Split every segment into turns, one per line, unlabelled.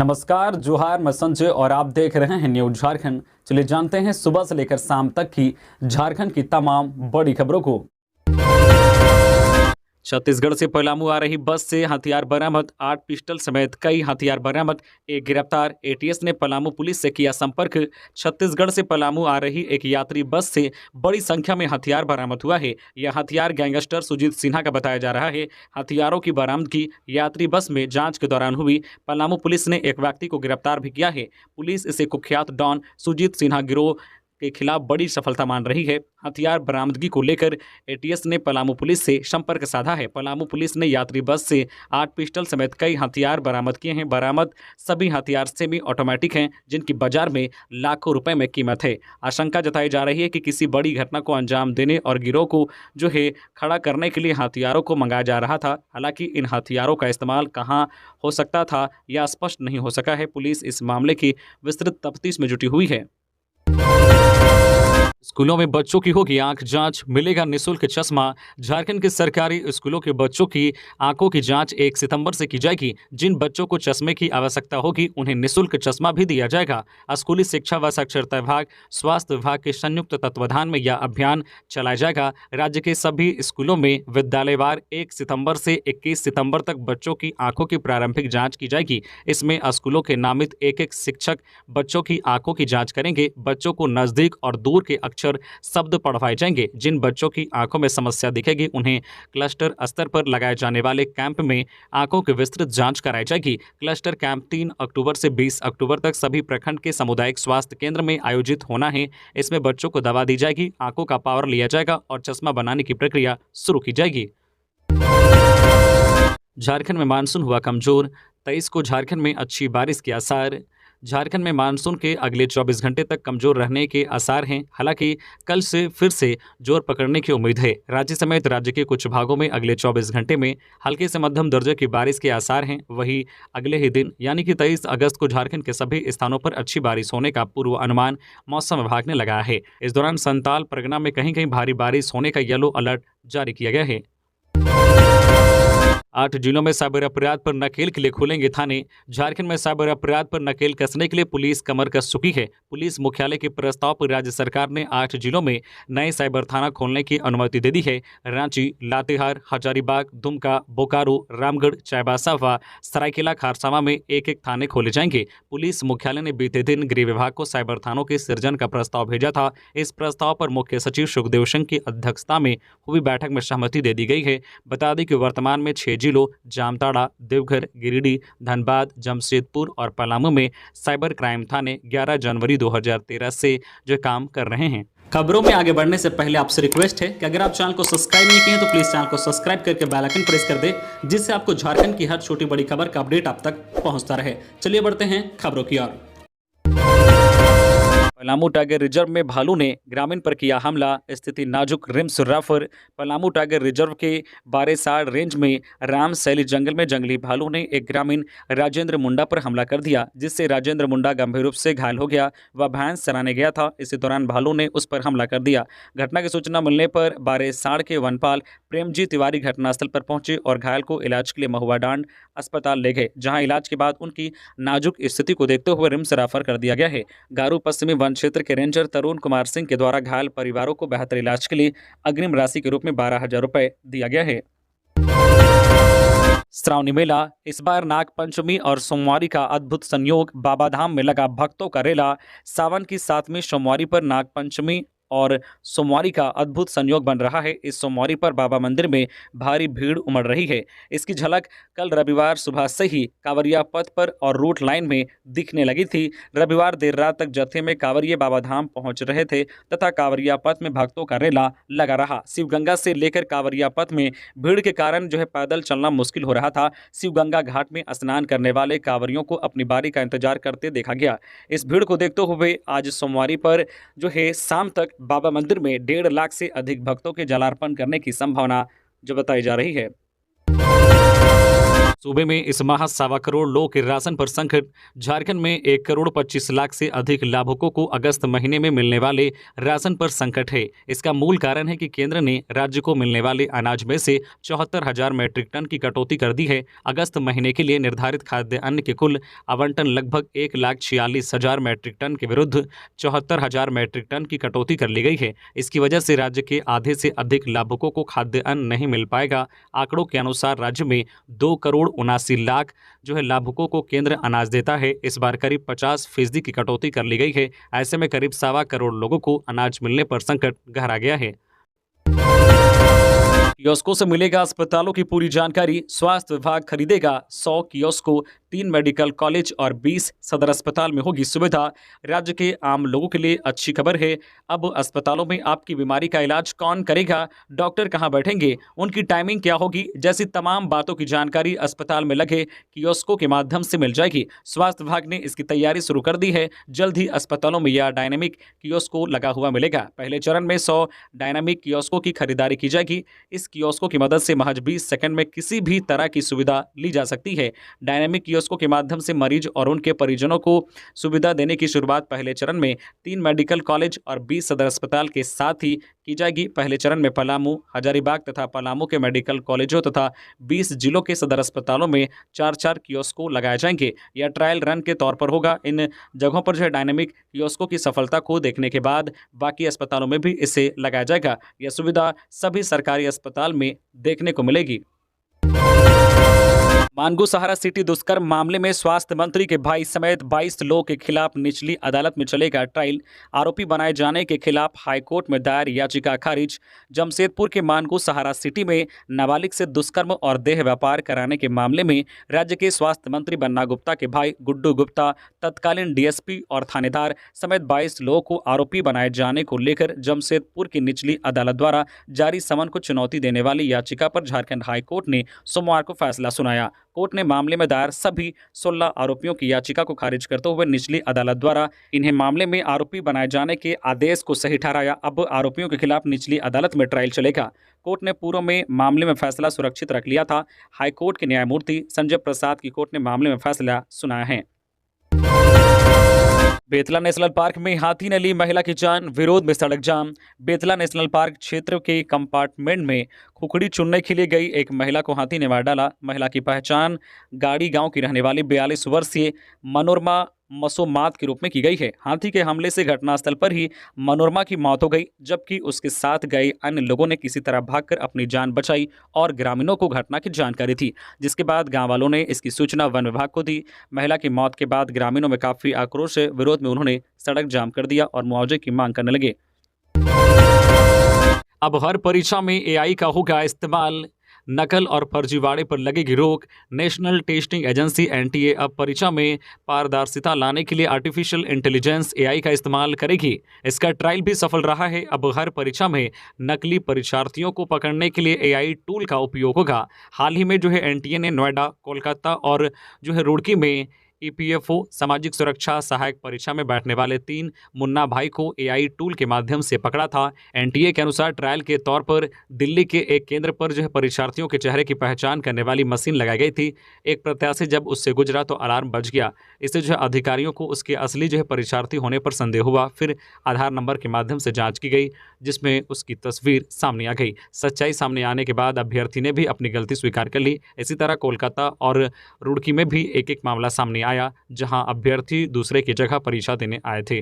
नमस्कार, जोहार, मैं संजय और आप देख रहे हैं न्यूज झारखंड। चलिए जानते हैं सुबह से लेकर शाम तक की झारखंड की तमाम बड़ी खबरों को। छत्तीसगढ़ से पलामू आ रही बस से हथियार बरामद, 8 पिस्टल समेत कई हथियार बरामद, एक गिरफ्तार। एटीएस ने पलामू पुलिस से किया संपर्क। छत्तीसगढ़ से पलामू आ रही एक यात्री बस से बड़ी संख्या में हथियार बरामद हुआ है। यह हथियार गैंगस्टर सुजीत सिन्हा का बताया जा रहा है। हथियारों की बरामदगी यात्री बस में जांच के दौरान हुई। पलामू पुलिस ने एक व्यक्ति को गिरफ्तार भी किया है। पुलिस इसे कुख्यात डॉन सुजीत सिन्हा गिरोह के खिलाफ बड़ी सफलता मान रही है। हथियार बरामदगी को लेकर एटीएस ने पलामू पुलिस से संपर्क साधा है। पलामू पुलिस ने यात्री बस से 8 पिस्टल समेत कई हथियार बरामद किए हैं। बरामद सभी हथियार सेमी ऑटोमेटिक हैं, जिनकी बाजार में लाखों रुपए में कीमत है। आशंका जताई जा रही है कि किसी बड़ी घटना को अंजाम देने और गिरोह को जो है खड़ा करने के लिए हथियारों को मंगाया जा रहा था। हालांकि इन हथियारों का इस्तेमाल कहाँ हो सकता था यह स्पष्ट नहीं हो सका है। पुलिस इस मामले की विस्तृत तफ्तीश में जुटी हुई है। स्कूलों में बच्चों की होगी आंख जांच, मिलेगा निःशुल्क चश्मा। झारखंड के सरकारी स्कूलों के बच्चों की आंखों की जांच 1 सितंबर से की जाएगी। जिन बच्चों को चश्मे की आवश्यकता होगी उन्हें निःशुल्क चश्मा भी दिया जाएगा। स्कूली शिक्षा व साक्षरता विभाग, स्वास्थ्य विभाग के संयुक्त तत्वाधान में यह अभियान चलाया जाएगा। राज्य के सभी स्कूलों में विद्यालयवार 1 सितंबर से 21 सितंबर तक बच्चों की आंखों की प्रारंभिक जाँच की जाएगी। इसमें स्कूलों के नामित एक शिक्षक बच्चों की आंखों की जाँच करेंगे। बच्चों को नजदीक और दूर के अक्षर शब्द पढ़वाए जाएंगे। जिन बच्चों की आंखों में समस्या दिखेगी उन्हें क्लस्टर स्तर पर लगाए जाने वाले कैंप में आंखों की विस्तृत जांच कराई जाएगी। क्लस्टर कैंप 3 अक्टूबर से 20 अक्टूबर तक सभी प्रखंड के सामुदायिक स्वास्थ्य केंद्र में आयोजित होना है। इसमें बच्चों को दवा दी जाएगी, आंखों का पावर लिया जाएगा और चश्मा बनाने की प्रक्रिया शुरू की जाएगी। झारखंड में मानसून हुआ कमजोर, 23 को झारखंड में अच्छी बारिश के आसार। झारखंड में मानसून के अगले 24 घंटे तक कमजोर रहने के आसार हैं। हालांकि कल से फिर से जोर पकड़ने की उम्मीद है। राज्य समेत राज्य के कुछ भागों में अगले 24 घंटे में हल्के से मध्यम दर्जे की बारिश के आसार हैं। वहीं अगले ही दिन यानी कि 23 अगस्त को झारखंड के सभी स्थानों पर अच्छी बारिश होने का पूर्व अनुमान मौसम विभाग ने लगाया है। इस दौरान संताल परगना में कहीं कहीं भारी बारिश होने का येलो अलर्ट जारी किया गया है। 8 जिलों में साइबर अपराध पर नकेल के लिए खुलेंगे थाने। झारखंड में साइबर अपराध पर नकेल कसने के लिए पुलिस कमर कस चुकी है। पुलिस मुख्यालय के प्रस्ताव पर राज्य सरकार ने 8 जिलों में नए साइबर थाना खोलने की अनुमति दे दी है। रांची, लातेहार, हजारीबाग, दुमका, बोकारो, रामगढ़, चाईबासा व सरायकेला खारसावा में एक थाने खोले जाएंगे। पुलिस मुख्यालय ने बीते दिन गृह विभाग को साइबर थानों के सृजन का प्रस्ताव भेजा था। इस प्रस्ताव पर मुख्य सचिव सुखदेव सिंह की अध्यक्षता में हुई बैठक में सहमति दे दी गई है। बता दें कि वर्तमान में 6 जिलों जामताड़ा, देवघर, गिरिडीह, धनबाद, जमशेदपुर और पलामू में साइबर क्राइम थाने 11 जनवरी 2013 से जो काम कर रहे हैं। खबरों में आगे बढ़ने से पहले आपसे रिक्वेस्ट है कि अगर आप चैनल को सब्सक्राइब नहीं किए तो प्लीज चैनल को सब्सक्राइब करके बेल आइकन प्रेस कर दे, जिससे आपको झारखंड की हर छोटी बड़ी खबर का अपडेट आप तक पहुंचता रहे। चलिए बढ़ते हैं खबरों की ओर। पलामू टाइगर रिजर्व में भालू ने ग्रामीण पर किया हमला, स्थिति नाजुक, RIMS refer. Palamu tiger reserve के बारेसाड़ रेंज में राम शैली जंगल में जंगली भालू ने एक ग्रामीण राजेंद्र मुंडा पर हमला कर दिया, जिससे राजेंद्र मुंडा गंभीर रूप से घायल हो गया। वह भैंस चराने गया था। इसी दौरान भालू ने उस पर हमला कर दिया। घटना की सूचना मिलने पर बारेसाड़ के वनपाल प्रेमजी तिवारी घटनास्थल पर पहुंचे और घायल को इलाज के लिए महुआ डांड अस्पताल ले गए, जहां इलाज के बाद उनकी नाजुक स्थिति को देखते हुए रिम्स रेफर कर दिया गया है। गारू पश्चिमी वन क्षेत्र के रेंजर तरुण कुमार सिंह के द्वारा घायल परिवारों को बेहतर इलाज के लिए अग्रिम राशि के रूप में 12,000 रुपए दिया गया है। श्रावणी मेला, इस बार नाग पंचमी और सोमवारी का अद्भुत संयोग, बाबाधाम में लगा भक्तों का रेला। सावन की 7वीं सोमवारी पर नाग पंचमी और सोमवारी का अद्भुत संयोग बन रहा है। इस सोमवारी पर बाबा मंदिर में भारी भीड़ उमड़ रही है। इसकी झलक कल रविवार सुबह से ही कांवरिया पथ पर और रूट लाइन में दिखने लगी थी। रविवार देर रात तक जत्थे में कांवरिये बाबा धाम पहुंच रहे थे तथा कांवरिया पथ में भक्तों का रेला लगा रहा। शिवगंगा से लेकर कांवरिया पथ में भीड़ के कारण जो है पैदल चलना मुश्किल हो रहा था। शिवगंगा घाट में स्नान करने वाले कांवरियों को अपनी बारी का इंतजार करते देखा गया। इस भीड़ को देखते हुए आज सोमवारी पर जो है शाम तक बाबा मंदिर में 1.5 लाख से अधिक भक्तों के जलार्पण करने की संभावना जो बताई जा रही है। सूबे में इस माह 1.25 करोड़ लोगों के राशन पर संकट। झारखंड में 1,25,00,000 से अधिक लाभुकों को अगस्त महीने में मिलने वाले राशन पर संकट है। इसका मूल कारण है कि केंद्र ने राज्य को मिलने वाले अनाज में से 74,000 मीट्रिक टन की कटौती कर दी है। अगस्त महीने के लिए निर्धारित खाद्य अन्न के कुल आवंटन लगभग 1,46,000 मीट्रिक टन के विरुद्ध 74,000 मीट्रिक टन की कटौती कर ली गई है। इसकी वजह से राज्य के आधे से अधिक लाभुकों को खाद्य अन्न नहीं मिल पाएगा। आंकड़ों के अनुसार राज्य में 2,79,00,000 लाभुकों को केंद्र अनाज देता है। इस बार करीब 50% की कटौती कर ली गई है। ऐसे में करीब 1.25 करोड़ लोगों को अनाज मिलने पर संकट गहरा गया है। कियोस्कों से मिलेगा अस्पतालों की पूरी जानकारी। स्वास्थ्य विभाग खरीदेगा 100 कियोस्कों, 3 मेडिकल कॉलेज और 20 सदर अस्पताल में होगी सुविधा। राज्य के आम लोगों के लिए अच्छी खबर है। अब अस्पतालों में आपकी बीमारी का इलाज कौन करेगा, डॉक्टर कहां बैठेंगे, उनकी टाइमिंग क्या होगी, जैसी तमाम बातों की जानकारी अस्पताल में लगे कियोस्कों के माध्यम से मिल जाएगी। स्वास्थ्य विभाग ने इसकी तैयारी शुरू कर दी है। जल्द ही अस्पतालों में यह डायनेमिक कियोस्को लगा हुआ मिलेगा। पहले चरण में 100 डायनेमिक कियोस्कों की खरीदारी की जाएगी। इस कियोस्कों की मदद से महज 20 सेकंड में किसी भी तरह की सुविधा ली जा सकती है। डायनेमिक कियोस्कों के माध्यम से मरीज और उनके परिजनों को सुविधा देने की शुरुआत पहले चरण में 3 मेडिकल कॉलेज और 20 सदर अस्पताल के साथ ही की जाएगी। पहले चरण में पलामू, हजारीबाग तथा पलामू के मेडिकल कॉलेजों तथा 20 जिलों के सदर अस्पतालों में 4-4 कियोस्कों लगाए जाएंगे। यह ट्रायल रन के तौर पर होगा। इन जगहों पर डायनेमिक कियोस्कों की सफलता को देखने के बाद बाकी अस्पतालों में भी इसे लगाया जाएगा। यह सुविधा सभी सरकारी अस्पताल में देखने को मिलेगी। मानगू सहारा सिटी दुष्कर्म मामले में स्वास्थ्य मंत्री के भाई समेत 22 लोगों के खिलाफ निचली अदालत में चलेगा ट्रायल। आरोपी बनाए जाने के खिलाफ हाईकोर्ट में दायर याचिका खारिज। जमशेदपुर के मानगू सहारा सिटी में नाबालिग से दुष्कर्म और देह व्यापार कराने के मामले में राज्य के स्वास्थ्य मंत्री बन्ना गुप्ता के भाई गुड्डू गुप्ता, तत्कालीन डीएसपी और थानेदार समेत 22 लोगों को आरोपी बनाए जाने को लेकर जमशेदपुर की निचली अदालत द्वारा जारी समन को चुनौती देने वाली याचिका पर झारखंड हाईकोर्ट ने सोमवार को फैसला सुनाया। कोर्ट ने मामले में दायर सभी 16 आरोपियों की याचिका को खारिज करते हुए निचली अदालत द्वारा इन्हें मामले में आरोपी बनाए जाने के आदेश को सही ठहराया। अब आरोपियों के खिलाफ निचली अदालत में ट्रायल चलेगा। कोर्ट ने पूर्व में मामले में फैसला सुरक्षित रख लिया था। हाईकोर्ट के न्यायमूर्ति संजय प्रसाद की कोर्ट ने मामले में फैसला सुनाया है। बेतला नेशनल पार्क में हाथी ने ली महिला की जान, विरोध में सड़क जाम। बेतला नेशनल पार्क क्षेत्र के कंपार्टमेंट में खुखड़ी चुनने के लिए गई एक महिला को हाथी ने मार डाला। महिला की पहचान गाड़ी गांव की रहने वाली 42 वर्षीय मनोरमा मसोमात के रूप में की गई है। हाथी के हमले से घटनास्थल पर ही मनोरमा की मौत हो गई, जबकि उसके साथ गए अन्य लोगों ने किसी तरह भागकर अपनी जान बचाई और ग्रामीणों को घटना की जानकारी थी, जिसके बाद गांव वालों ने इसकी सूचना वन विभाग को दी। महिला की मौत के बाद ग्रामीणों में काफी आक्रोश है। विरोध में उन्होंने सड़क जाम कर दिया और मुआवजे की मांग करने लगे। अब हर परीक्षा में एआई का होगा इस्तेमाल, नकल और फर्जीवाड़े पर लगेगी रोक। नेशनल टेस्टिंग एजेंसी एनटीए अब परीक्षा में पारदर्शिता लाने के लिए आर्टिफिशियल इंटेलिजेंस एआई का इस्तेमाल करेगी। इसका ट्रायल भी सफल रहा है। अब हर परीक्षा में नकली परीक्षार्थियों को पकड़ने के लिए एआई टूल का उपयोग होगा। हाल ही में एनटीए ने नोएडा, कोलकाता और रुड़की में ईपीएफओ सामाजिक सुरक्षा सहायक परीक्षा में बैठने वाले 3 मुन्ना भाई को एआई टूल के माध्यम से पकड़ा था। एनटीए के अनुसार ट्रायल के तौर पर दिल्ली के एक केंद्र पर परीक्षार्थियों के चेहरे की पहचान करने वाली मशीन लगाई गई थी। एक प्रत्याशी जब उससे गुजरा तो अलार्म बज गया। इससे अधिकारियों को उसके असली परीक्षार्थी होने पर संदेह हुआ। फिर आधार नंबर के माध्यम से जाँच की गई, जिसमें उसकी तस्वीर सामने आ गई। सच्चाई सामने आने के बाद अभ्यर्थी ने भी अपनी गलती स्वीकार कर ली। इसी तरह कोलकाता और रुड़की में भी एक एक मामला सामने आया, जहां अभ्यर्थी दूसरे की जगह परीक्षा देने आए थे।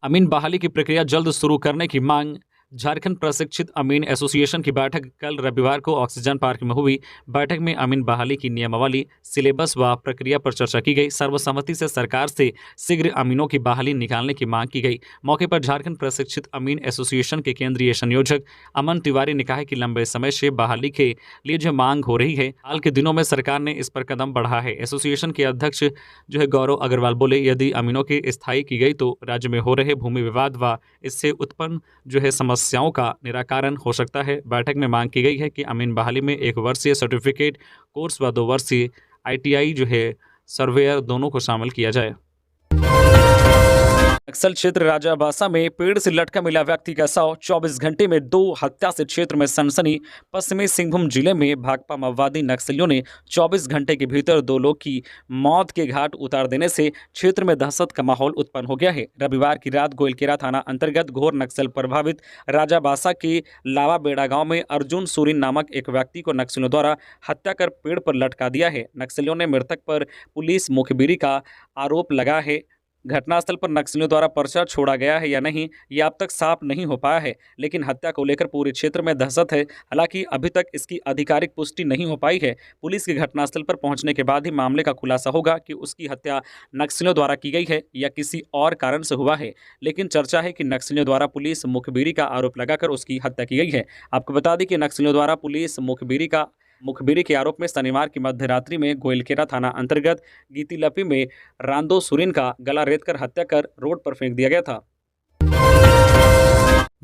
अमीन बहाली की प्रक्रिया जल्द शुरू करने की मांग। झारखंड प्रशिक्षित अमीन एसोसिएशन की बैठक कल रविवार को ऑक्सीजन पार्क में हुई। बैठक में अमीन बहाली की नियमावली, सिलेबस व प्रक्रिया पर चर्चा की गई। सर्वसम्मति से सरकार से शीघ्र अमीनों की बहाली निकालने की मांग की गई। मौके पर झारखंड प्रशिक्षित अमीन एसोसिएशन के केंद्रीय संयोजक अमन तिवारी ने कहा कि लंबे समय से बहाली के लिए मांग हो रही है। हाल के दिनों में सरकार ने इस पर कदम बढ़ा है। एसोसिएशन के अध्यक्ष गौरव अग्रवाल बोले, यदि अमीनों की स्थायी की गई तो राज्य में हो रहे भूमि विवाद व इससे उत्पन्न समस्याओं का निराकरण हो सकता है। बैठक में मांग की गई है कि अमीन बहाली में 1 वर्षीय सर्टिफिकेट कोर्स व 2 वर्षीय आईटीआई सर्वेयर दोनों को शामिल किया जाए। नक्सल क्षेत्र राजाबासा में पेड़ से लटका मिला व्यक्ति का शव, 24 घंटे में 2 हत्या से क्षेत्र में सनसनी। पश्चिमी सिंहभूम जिले में भाकपा माओवादी नक्सलियों ने 24 घंटे के भीतर 2 लोग की मौत के घाट उतार देने से क्षेत्र में दहशत का माहौल उत्पन्न हो गया है। रविवार की रात गोइलकेरा थाना अंतर्गत घोर नक्सल प्रभावित राजाबासा के लावा बेड़ा गांव में अर्जुन सोरेन नामक एक व्यक्ति को नक्सलियों द्वारा हत्या कर पेड़ पर लटका दिया है। नक्सलियों ने मृतक पर पुलिस मुखबिरी का आरोप लगा है। घटनास्थल पर नक्सलियों द्वारा पर्चा छोड़ा गया है या नहीं, ये अब तक साफ नहीं हो पाया है, लेकिन हत्या को लेकर पूरे क्षेत्र में दहशत है। हालांकि अभी तक इसकी आधिकारिक पुष्टि नहीं हो पाई है। पुलिस के घटनास्थल पर पहुंचने के बाद ही मामले का खुलासा होगा कि उसकी हत्या नक्सलियों द्वारा की गई है या किसी और कारण से हुआ है। लेकिन चर्चा है कि नक्सलियों द्वारा पुलिस मुखबिरी का आरोप लगाकर उसकी हत्या की गई है। आपको बता दें कि नक्सलियों द्वारा पुलिस मुखबिरी के आरोप में शनिवार की मध्य रात्रि में गोइलकेरा थाना अंतर्गत गीतीलपी में रांदो सुरीन का गला रेतकर हत्या कर रोड पर फेंक दिया गया था।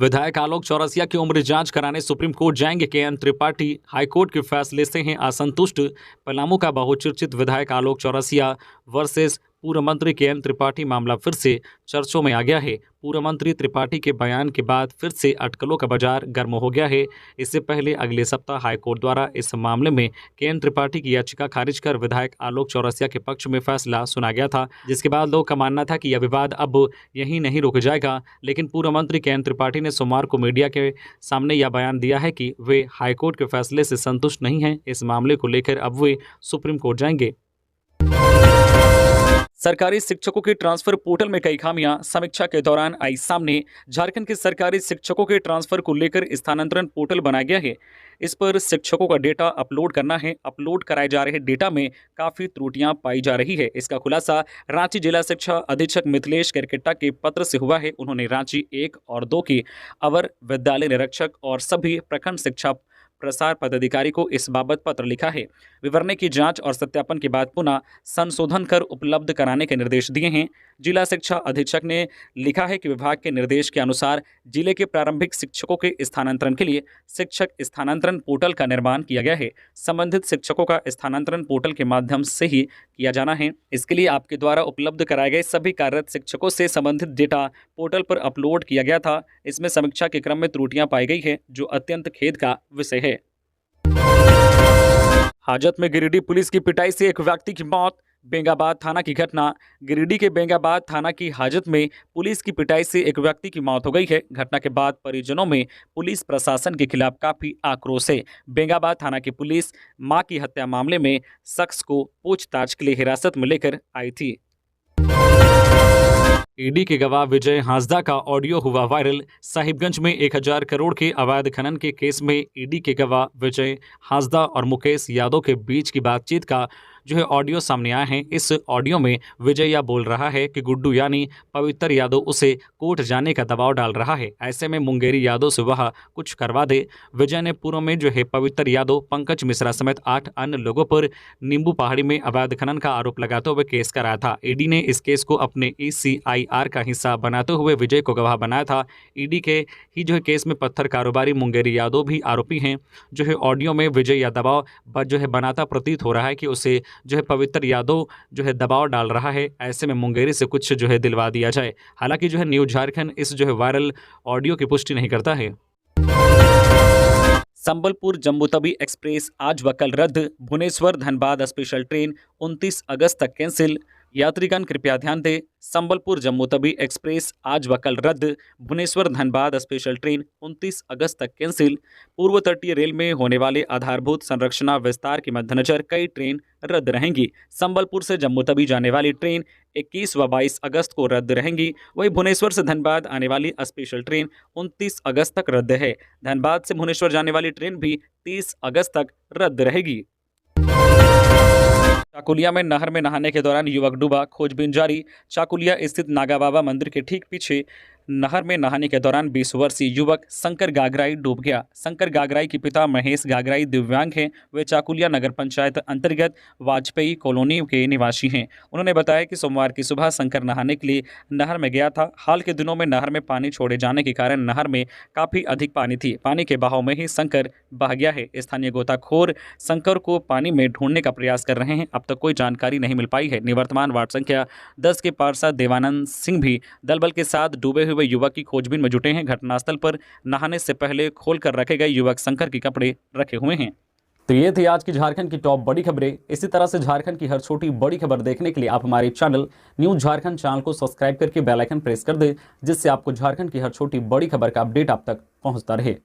विधायक आलोक चौरसिया की उम्र जांच कराने सुप्रीम कोर्ट जाएंगे केएन त्रिपाठी, हाईकोर्ट के फैसले से हैं असंतुष्ट। पलामू का बहुचर्चित विधायक आलोक चौरसिया वर्सेस पूर्व मंत्री केएन त्रिपाठी मामला फिर से चर्चों में आ गया है। पूर्व मंत्री त्रिपाठी के बयान के बाद फिर से अटकलों का बाजार गर्म हो गया है। इससे पहले अगले सप्ताह हाईकोर्ट द्वारा इस मामले में केएन त्रिपाठी की याचिका खारिज कर विधायक आलोक चौरसिया के पक्ष में फैसला सुना गया था, जिसके बाद लोगों का मानना था कि यह विवाद अब यहीं नहीं रुक जाएगा। लेकिन पूर्व मंत्री केएन त्रिपाठी ने सोमवार को मीडिया के सामने यह बयान दिया है कि वे हाईकोर्ट के फैसले से संतुष्ट नहीं हैं। इस मामले को लेकर अब वे सुप्रीम कोर्ट जाएंगे। सरकारी शिक्षकों के ट्रांसफर पोर्टल में कई खामियां समीक्षा के दौरान आई सामने। झारखंड के सरकारी शिक्षकों के ट्रांसफर को लेकर स्थानांतरण पोर्टल बनाया गया है। इस पर शिक्षकों का डेटा अपलोड करना है। अपलोड कराए जा रहे डेटा में काफ़ी त्रुटियां पाई जा रही है। इसका खुलासा रांची जिला शिक्षा अधीक्षक मिथिलेश केरकेट्टा के पत्र से हुआ है। उन्होंने रांची 1 और 2 के अवर विद्यालय निरीक्षक और सभी प्रखंड शिक्षा प्रसार पदाधिकारी को इस बाबत पत्र लिखा है। विवरण की जांच और सत्यापन के बाद पुनः संशोधन कर उपलब्ध कराने के निर्देश दिए हैं। जिला शिक्षा अधीक्षक ने लिखा है कि विभाग के निर्देश के अनुसार जिले के प्रारंभिक शिक्षकों के स्थानांतरण के लिए शिक्षक स्थानांतरण पोर्टल का निर्माण किया गया है। संबंधित शिक्षकों का स्थानांतरण पोर्टल के माध्यम से ही किया जाना है। इसके लिए आपके द्वारा उपलब्ध कराए गए सभी कार्यरत शिक्षकों से संबंधित डेटा पोर्टल पर अपलोड किया गया था। इसमें समीक्षा के क्रम में त्रुटियां पाई गई है, जो अत्यंत खेद का विषय है। हाजत में गिरिडीह पुलिस की पिटाई से एक व्यक्ति की मौत। बेंगाबाद थाना की घटना। गिरिडीह के बेंगाबाद थाना की हाजत में पुलिस की पिटाई से एक व्यक्ति की मौत हो गई है। घटना के बाद परिजनों में पुलिस प्रशासन के खिलाफ काफी आक्रोश है। बेंगाबाद थाना की पुलिस मां की हत्या मामले में शख्स को पूछताछ के लिए हिरासत में लेकर आई थी। ईडी के गवाह विजय हांसदा का ऑडियो हुआ वायरल। साहिबगंज में 1000 करोड़ के अवैध खनन के केस में ईडी के गवाह विजय हांसदा और मुकेश यादव के बीच की बातचीत का ऑडियो सामने आया है। इस ऑडियो में विजय यह बोल रहा है कि गुड्डू यानी पवित्र यादव उसे कोर्ट जाने का दबाव डाल रहा है, ऐसे में मुंगेरी यादव से वह कुछ करवा दे। विजय ने पूर्व में पवित्र यादव, पंकज मिश्रा समेत 8 अन्य लोगों पर नींबू पहाड़ी में अवैध खनन का आरोप लगाते हुए केस कराया था। ईडी ने इस केस को अपने ECIR का हिस्सा बनाते हुए विजय को गवाह बनाया था। ईडी के ही केस में पत्थर कारोबारी मुंगेरी यादव भी आरोपी हैं। ऑडियो में विजय या दबाव बनाता प्रतीत हो रहा है कि उसे पवित्र यादव दबाव डाल रहा है, ऐसे में मुंगेरी से कुछ दिलवा दिया जाए। हालांकि न्यूज़ झारखंड इस वायरल ऑडियो की पुष्टि नहीं करता है। संबलपुर जम्मूतवी एक्सप्रेस आज व कल रद्द। भुवनेश्वर धनबाद स्पेशल ट्रेन 29 अगस्त तक कैंसिल। यात्रीगण कृपया ध्यान दें, संबलपुर जम्मूतवी एक्सप्रेस आज व कल रद्द। भुवनेश्वर धनबाद स्पेशल ट्रेन 29 अगस्त तक कैंसिल। पूर्व तटीय रेल में होने वाले आधारभूत संरचना विस्तार के मद्देनजर कई ट्रेन रद्द रहेंगी। संबलपुर से जम्मूतवी जाने वाली ट्रेन 21 व 22 अगस्त को रद्द रहेंगी। वहीं भुवनेश्वर से धनबाद आने वाली स्पेशल ट्रेन 29 अगस्त तक रद्द है। धनबाद से भुवनेश्वर जाने वाली ट्रेन भी 30 अगस्त तक रद्द रहेगी। चाकुलिया में नहर में नहाने के दौरान युवक डूबा, खोजबीन जारी। चाकुलिया स्थित नागा बाबा मंदिर के ठीक पीछे नहर में नहाने के दौरान 20 वर्षीय युवक शंकर गागराई डूब गया। शंकर गागराई के पिता महेश गागराई दिव्यांग हैं। वे चाकुलिया नगर पंचायत अंतर्गत वाजपेयी कॉलोनी के निवासी हैं। उन्होंने बताया कि सोमवार की सुबह शंकर नहाने के लिए नहर में गया था। हाल के दिनों में नहर में पानी छोड़े जाने के कारण नहर में काफी अधिक पानी थी। पानी के बहाव में ही शंकर बह गया है। स्थानीय गोताखोर शंकर को पानी में ढूंढने का प्रयास कर रहे हैं। अब तक कोई जानकारी नहीं मिल पाई है। निवर्तमान वार्ड संख्या 10 के पार्षद देवानंद सिंह भी दलबल के साथ डूबे हुए युवक की खोजबीन में जुटे हैं। घटनास्थल पर नहाने से पहले खोलकर रखे गए युवक शंकर के कपड़े रखे हुए हैं। तो ये थी आज की झारखंड की टॉप बड़ी खबरें। इसी तरह से झारखंड की हर छोटी बड़ी खबर देखने के लिए आप हमारे चैनल न्यूज़ झारखंड चैनल को सब्सक्राइब करके बेल आइकन प्रेस कर दें, जिससे आपको झारखंड की हर छोटी बड़ी खबर का अपडेट आप तक पहुंचता रहे।